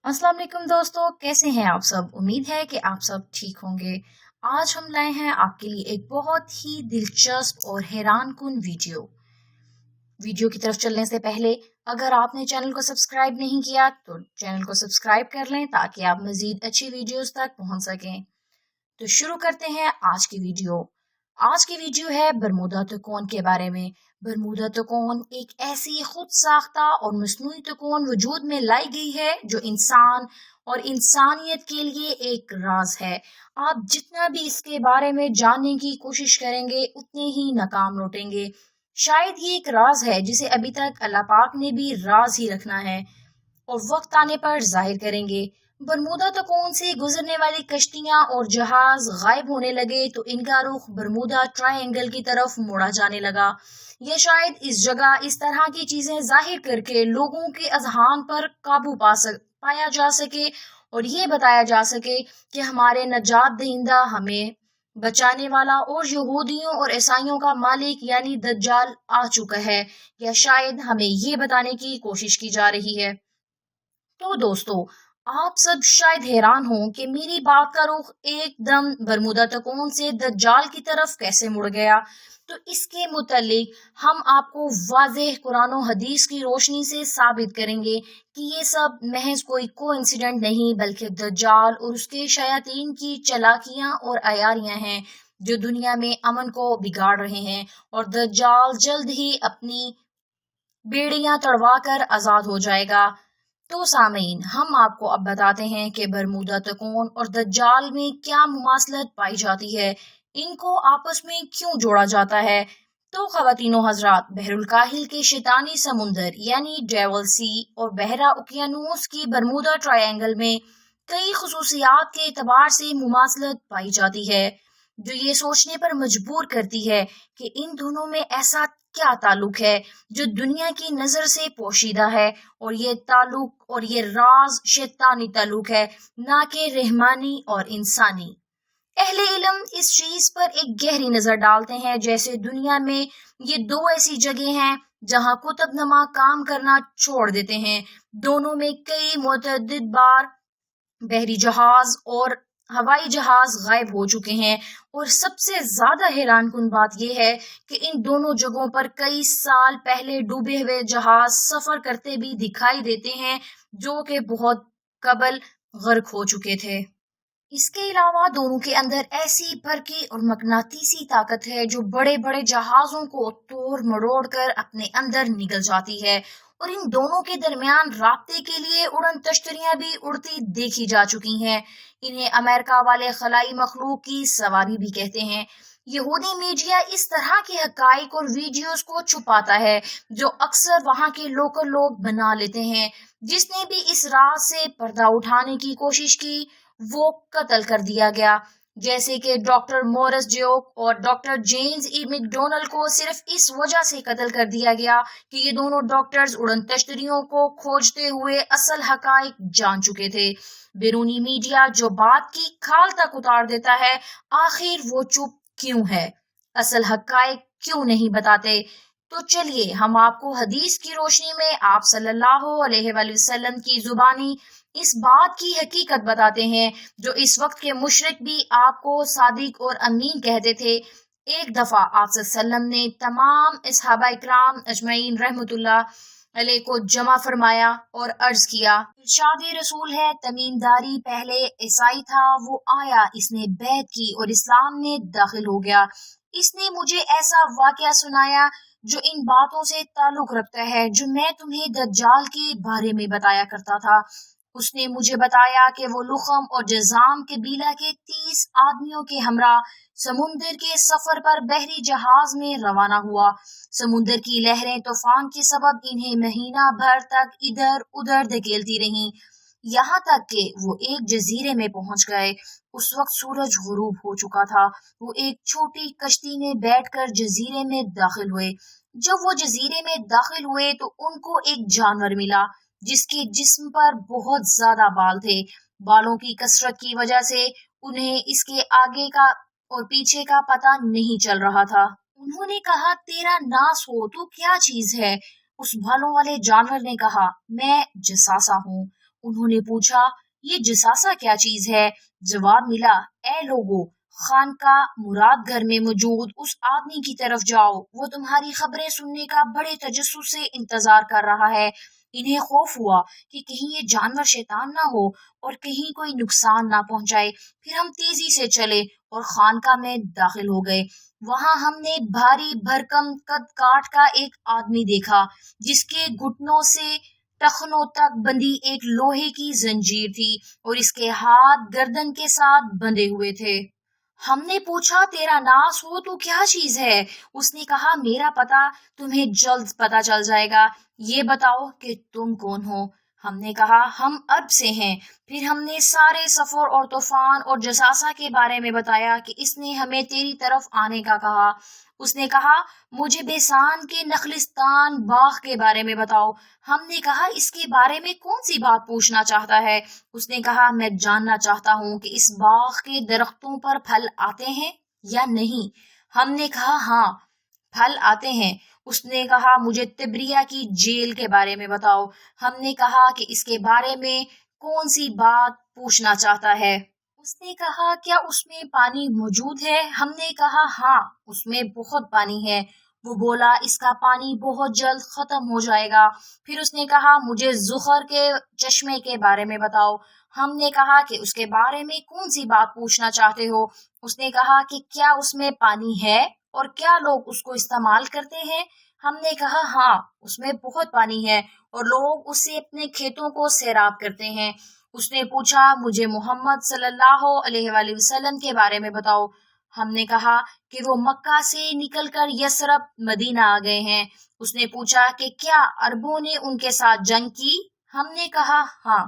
अस्सलाम वालेकुम दोस्तों, कैसे हैं आप सब। उम्मीद है कि आप सब ठीक होंगे। आज हम लाए हैं आपके लिए एक बहुत ही दिलचस्प और हैरान कुन वीडियो की तरफ चलने से पहले अगर आपने चैनल को सब्सक्राइब नहीं किया तो चैनल को सब्सक्राइब कर लें ताकि आप मजीद अच्छी वीडियोस तक पहुंच सकें। तो शुरू करते हैं आज की वीडियो। आज की वीडियो है बरमूदा तूफ़ान के बारे में। बरमूदा तूफ़ान एक ऐसी खुद साख्ता और मसनूई तूफ़ान वजूद में लाई गई है जो इंसान और इंसानियत के लिए एक राज है। आप जितना भी इसके बारे में जानने की कोशिश करेंगे उतने ही नाकाम लौटेंगे। शायद ये एक राज है जिसे अभी तक अल्लाह पाक ने भी राज ही रखना है और वक्त आने पर जाहिर करेंगे। बरमूदा तूफ़ान से गुजरने वाली कश्तियां और जहाज गायब होने लगे तो इनका रुख बरमूदा ट्रायंगल की तरफ मोड़ा जाने लगा। यह शायद इस जगह इस तरह की चीजें जाहिर करके लोगों के अजहान पर काबू पाया जा सके और ये बताया जा सके कि हमारे नजात दहिंदा, हमें बचाने वाला और यहूदियों और ईसाइयों का मालिक यानी दज्जाल आ चुका है, या शायद हमें ये बताने की कोशिश की जा रही है। तो दोस्तों, आप सब शायद हैरान हो कि मेरी बात का रुख एकदम बरमूदा तूफ़ान से दज्जाल की तरफ कैसे मुड़ गया। तो इसके मुतालिक हम आपको वाज़ेह कुरान और हदीस की रोशनी से साबित करेंगे कि ये सब महज कोई कोइंसिडेंट नहीं बल्कि दज्जाल और उसके शयातीन की चालाकियां और अयारियां हैं जो दुनिया में अमन को बिगाड़ रहे हैं, और दज्जाल जल्द ही अपनी बेड़ियां तड़वाकर आजाद हो जाएगा। तो सामीन, हम आपको अब बताते हैं कि बरमूदा तूफ़ान और दज्जाल में क्या मुमासलत पाई जाती है, इनको आपस में क्यों जोड़ा जाता है। तो ख़वातीनो हज़रात, बहरुल काहिल के शैतानी समुंदर यानी डेविल सी और बहरा उकियानूस की बरमूदा ट्रायंगल में कई खुसूसियात के एतबार से मुमासलत पाई जाती है जो ये सोचने पर मजबूर करती है कि इन दोनों में ऐसा क्या ताल्लुक है जो दुनिया की नजर से पोशीदा है, और ये ताल्लुक और ये राज शैतानी ताल्लुक है, ना कि रहमानी और इंसानी। अहले इल्म इस चीज पर एक गहरी नजर डालते हैं जैसे दुनिया में ये दो ऐसी जगह हैं जहां कुतुबनुमा काम करना छोड़ देते हैं। दोनों में कई मुतअद्दिद बार बहरी जहाज और हवाई जहाज गायब हो चुके हैं, और सबसे ज्यादा हैरान कुन बात यह है कि इन दोनों जगहों पर कई साल पहले डूबे हुए जहाज सफर करते भी दिखाई देते हैं जो कि बहुत कबल गर्क हो चुके थे। इसके अलावा दोनों के अंदर ऐसी बरकी और मकनातीसी ताकत है जो बड़े बड़े जहाजों को तोड़ मरोड़ कर अपने अंदर निगल जाती है, और इन दोनों के दरमियान राब्ते के लिए उड़न तश्तरियां भी उड़ती देखी जा चुकी हैं। इन्हें अमेरिका वाले खलाई मखलूक की सवारी भी कहते हैं। यहूदी मीडिया इस तरह के हकाइक और वीडियोस को छुपाता है जो अक्सर वहां के लोकल लोग बना लेते हैं। जिसने भी इस राज से पर्दा उठाने की कोशिश की वो कत्ल कर दिया गया, जैसे कि डॉक्टर मोरिस जियोक और डॉक्टर जेम्स ई मैकडोनल्ड को सिर्फ इस वजह से कत्ल कर दिया गया कि ये दोनों डॉक्टर्स उड़न तश्तरियों को खोजते हुए असल हकाइक जान चुके थे। बैरूनी मीडिया जो बात की खाल तक उतार देता है, आखिर वो चुप क्यों है, असल हकाइक क्यों नहीं बताते। तो चलिए हम आपको हदीस की रोशनी में आप सल्लल्लाहु अलैहि वसल्लम की जुबानी इस बात की हकीकत बताते हैं जो इस वक्त के मुशरिक भी आपको सादिक और अमीन कहते थे। एक दफा आप सल्लल्लाहु अलैहि वसल्लम ने तमाम असहाबा इकराम अजमईन रहमतुल्लाह अलैह को जमा फरमाया और अर्ज किया, इरशाद रसूल है, तमीमदारी पहले ईसाई था, वो आया, इसने बैत की और इस्लाम में दाखिल हो गया। इसने मुझे ऐसा वाकया सुनाया जो इन बातों से ताल्लुक रखता है जो मैं तुम्हें दज्जाल के बारे में बताया करता था। उसने मुझे बताया कि वो लुखम और जजाम कबीला के 30 आदमियों के हमरा समुंदर के सफर पर बहरी जहाज में रवाना हुआ। समुंदर की लहरें तूफान के सबब इन्हें महीना भर तक इधर उधर धकेलती रहीं, यहाँ तक कि वो एक जजीरे में पहुंच गए। उस वक्त सूरज गुरूब हो चुका था। वो एक छोटी कश्ती में बैठकर जजीरे में दाखिल हुए। जब वो जजीरे में दाखिल हुए तो उनको एक जानवर मिला जिसके जिस्म पर बहुत ज्यादा बाल थे। बालों की कसरत की वजह से उन्हें इसके आगे का और पीछे का पता नहीं चल रहा था। उन्होंने कहा, तेरा नास हो, तू क्या चीज है? उस बालों वाले जानवर ने कहा, मैं जसासा हूँ। انہوں نے پوچھا یہ جساسہ کیا چیز ہے؟ جواب ملا اے لوگو خانقاہ مراد گھر میں موجود اس آدمی کی طرف جاؤ، وہ تمہاری خبریں سننے کا بڑے تجسس سے انتظار کر رہا ہے۔ انہیں خوف ہوا کہ کہیں یہ جانور شیطان نہ ہو اور کہیں کوئی نقصان نہ پہنچائے۔ پھر ہم تیزی سے چلے اور خانقاہ میں داخل ہو گئے۔ وہاں ہم نے بھاری بھرکم قد کاٹ کا ایک آدمی دیکھا جس کے گھٹنوں سے ٹخنوں تک بندھی ایک لوہے کی زنجیر تھی اور اس کے ہاتھ گردن کے ساتھ بندھے ہوئے تھے۔ ہم نے پوچھا تیرا ناس ہو تو کیا چیز ہے؟ اس نے کہا میرا پتہ تمہیں جلد پتہ چل جائے گا، یہ بتاؤ کہ تم کون ہو؟ ہم نے کہا ہم عرب سے ہیں۔ پھر ہم نے سارے سفر اور طوفان اور جساسہ کے بارے میں بتایا کہ اس نے ہمیں تیری طرف آنے کا کہا۔ اس نے کہا مجھے بیسان کے نخلستان باغ کے بارے میں بتاؤ۔ ہم نے کہا اس کے بارے میں کون سی بات پوچھنا چاہتا ہے؟ اس نے کہا میں جاننا چاہتا ہوں کہ اس باغ کے درختوں پر پھل آتے ہیں یا نہیں۔ ہم نے کہا ہاں پھل آتے ہیں۔ اس نے کہا مجھے تبریہ کی جیل کے بارے میں بتاؤ۔ ہم نے کہا کہ اس کے بارے میں کون سی بات پوچھنا چاہتا ہے؟ اس نے کہا کیا اس میں پانی موجود ہے؟ ہم نے کہا ہاں اس میں بہت پانی ہے۔ وہ بولا اس کا پانی بہت جلد ختم ہو جائے گا۔ پھر اس نے کہا مجھے زخر کے چشمے کے بارے میں بتاؤ۔ ہم نے کہا کہ اس کے بارے میں کون سی بات پوچھنا چاہتے ہو؟ اس نے کہا کہ کیا اس میں پانی ہے اور کیا لوگ اس کو استعمال کرتے ہیں؟ ہم نے کہا ہاں اس میں بہت پانی ہے اور لوگ اس سے اپنے کھیتوں کو سیراب کرتے ہیں۔ اس نے پوچھا مجھے محمد صلی اللہ علیہ وآلہ وسلم کے بارے میں بتاؤ۔ ہم نے کہا کہ وہ مکہ سے نکل کر یثرب مدینہ آ گئے ہیں۔ اس نے پوچھا کہ کیا عربوں نے ان کے ساتھ جنگ کی؟ ہم نے کہا ہاں۔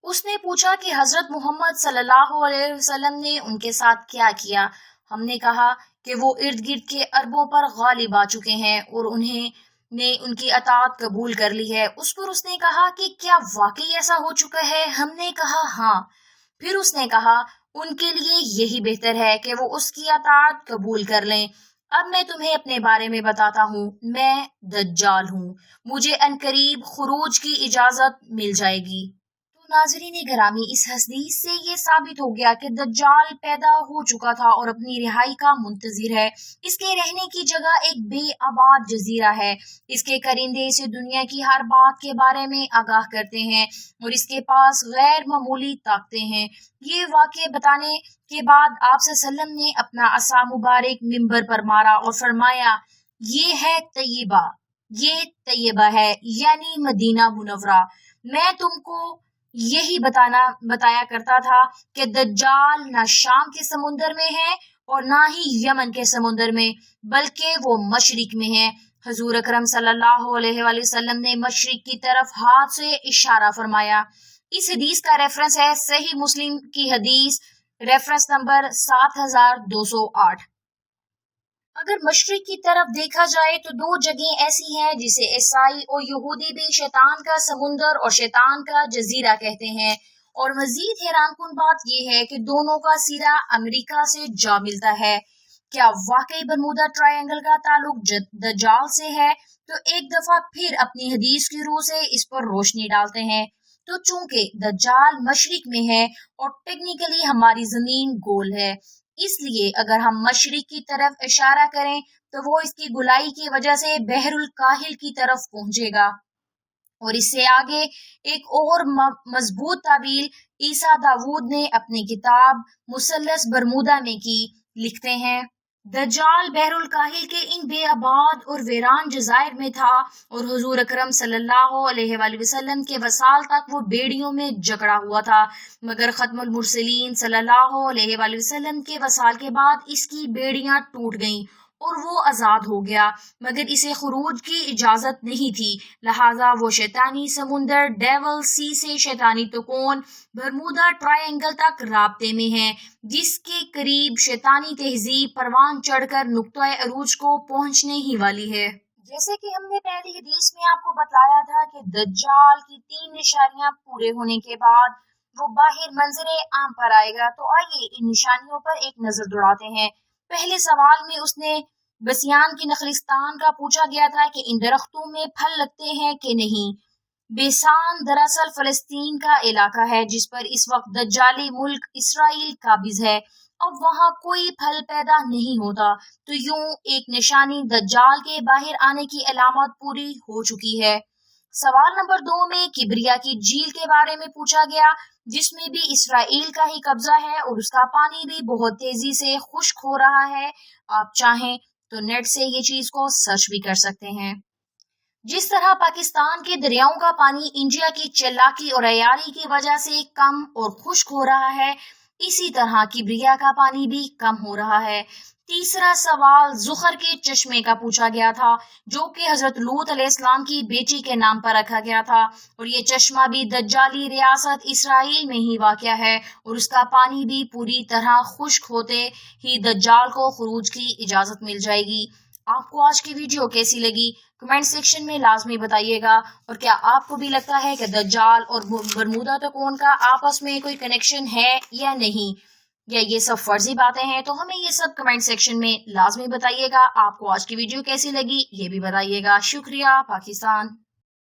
اس نے پوچھا کہ حضرت محمد صلی اللہ علیہ وسلم نے ان کے ساتھ کیا کیا؟ ہم نے کہا کہ وہ ارد گرد کے عربوں پر غالب آ چکے ہیں اور انہیں نے ان کی اطاعت قبول کر لی ہے۔ اس پر اس نے کہا کہ کیا واقعی ایسا ہو چکا ہے؟ ہم نے کہا ہاں۔ پھر اس نے کہا ان کے لیے یہی بہتر ہے کہ وہ اس کی اطاعت قبول کر لیں۔ اب میں تمہیں اپنے بارے میں بتاتا ہوں، میں دجال ہوں، مجھے عنقریب خروج کی اجازت مل جائے گی۔ ناظرین گرامی اس حدیث سے یہ ثابت ہو گیا کہ دجال پیدا ہو چکا تھا اور اپنی رہائی کا منتظر ہے۔ اس کے رہنے کی جگہ ایک بے آباد جزیرہ ہے۔ اس کے کرندے اسے دنیا کی ہر بات کے بارے میں آگاہ کرتے ہیں اور اس کے پاس غیر معمولی طاقتیں ہیں۔ یہ واقعہ بتانے کے بعد آپ صلی اللہ علیہ وسلم نے اپنا عصا مبارک منبر پر مارا اور فرمایا یہ ہے طیبہ، یہ طیبہ ہے یعنی مدینہ منورہ۔ میں تم کو یہی بتایا کرتا تھا کہ دجال نہ شام کے سمندر میں ہے اور نہ ہی یمن کے سمندر میں، بلکہ وہ مشرق میں ہے۔ حضور اکرم صلی اللہ علیہ وآلہ وسلم نے مشرق کی طرف ہاتھ سے اشارہ فرمایا۔ اس حدیث کا ریفرنس ہے صحیح مسلم کی حدیث ریفرنس نمبر 7208۔ اگر مشرق کی طرف دیکھا جائے تو دو جگہیں ایسی ہیں جسے عیسائی اور یہودی بھی شیطان کا سمندر اور شیطان کا جزیرہ کہتے ہیں، اور مزید حیران کن بات یہ ہے کہ دونوں کا سرا امریکہ سے جا ملتا ہے۔ کیا واقعی برمودا ٹرائنگل کا تعلق دجال سے ہے؟ تو ایک دفعہ پھر اپنی حدیث کی روح سے اس پر روشنی ڈالتے ہیں۔ تو چونکہ دجال مشرق میں ہے اور ٹیکنیکلی ہماری زمین گول ہے، اس لیے اگر ہم مشرق کی طرف اشارہ کریں تو وہ اس کی گولائی کی وجہ سے بحر الکاہل کی طرف پہنچے گا، اور اس سے آگے ایک اور مضبوط تعبیر عیسیٰ داود نے اپنی کتاب مثلث برمودا میں کی۔ لکھتے ہیں دجال بحر الکاہل کے ان بے آباد اور ویران جزائر میں تھا، اور حضور اکرم صلی اللہ علیہ وآلہ وسلم کے وصال تک وہ بیڑیوں میں جکڑا ہوا تھا، مگر ختم المرسلین صلی اللہ علیہ وآلہ وسلم کے وصال کے بعد اس کی بیڑیاں ٹوٹ گئیں اور وہ آزاد ہو گیا، مگر اسے خروج کی اجازت نہیں تھی، لہٰذا وہ شیطانی سمندر ڈیول سی سے شیطانی تکون برمودا ٹرائنگل تک رابطے میں ہے، جس کے قریب شیطانی تہذیب پروان چڑھ کر نقطۂ عروج کو پہنچنے ہی والی ہے۔ جیسے کہ ہم نے پہلی حدیث میں آپ کو بتلایا تھا کہ دجال کی 3 نشانیاں پورے ہونے کے بعد وہ باہر منظر عام پر آئے گا۔ تو آئیے ان نشانیوں پر ایک نظر دوڑاتے ہیں۔ پہلے سوال میں اس نے بسیان کے نخلستان کا پوچھا گیا تھا کہ ان درختوں میں پھل لگتے ہیں کہ نہیں۔ बेसान दरअसल फलस्तीन का इलाका है जिस पर इस वक्त दज्जाली मुल्क इसराइल काबिज है। अब वहाँ कोई फल पैदा नहीं होता, तो यूं एक निशानी दज्जाल के बाहर आने की अलामत पूरी हो चुकी है। सवाल नंबर 2 में किबरिया की झील के बारे में पूछा गया, जिसमें भी इसराइल का ही कब्जा है और उसका पानी भी बहुत तेजी से खुश्क हो रहा है। आप चाहें तो नेट से ये चीज को सर्च भी कर सकते हैं। जिस तरह पाकिस्तान के दरियाओं का पानी इंडिया की चालाकी और अय्यारी की वजह से कम और खुश्क हो रहा है, इसी तरह किबरिया का पानी भी कम हो रहा है। तीसरा सवाल जुखर के चश्मे का पूछा गया था, जो कि हजरत लूत अलैहिस्सलाम की बेटी के नाम पर रखा गया था, और ये चश्मा भी दज्जाली रियासत इसराइल में ही वाक़या है और उसका पानी भी पूरी तरह खुश्क होते ही दज्जाल को खुरूज की इजाजत मिल जाएगी। आपको आज की वीडियो कैसी लगी कमेंट सेक्शन में लाजमी बताइएगा, और क्या आपको भी लगता है कि दज्जाल और बरमूदा तकोन का आपस में कोई कनेक्शन है या नहीं, या ये सब फर्जी बातें हैं? तो हमें ये सब कमेंट सेक्शन में लाजमी बताइएगा। आपको आज की वीडियो कैसी लगी ये भी बताइएगा। शुक्रिया। पाकिस्तान।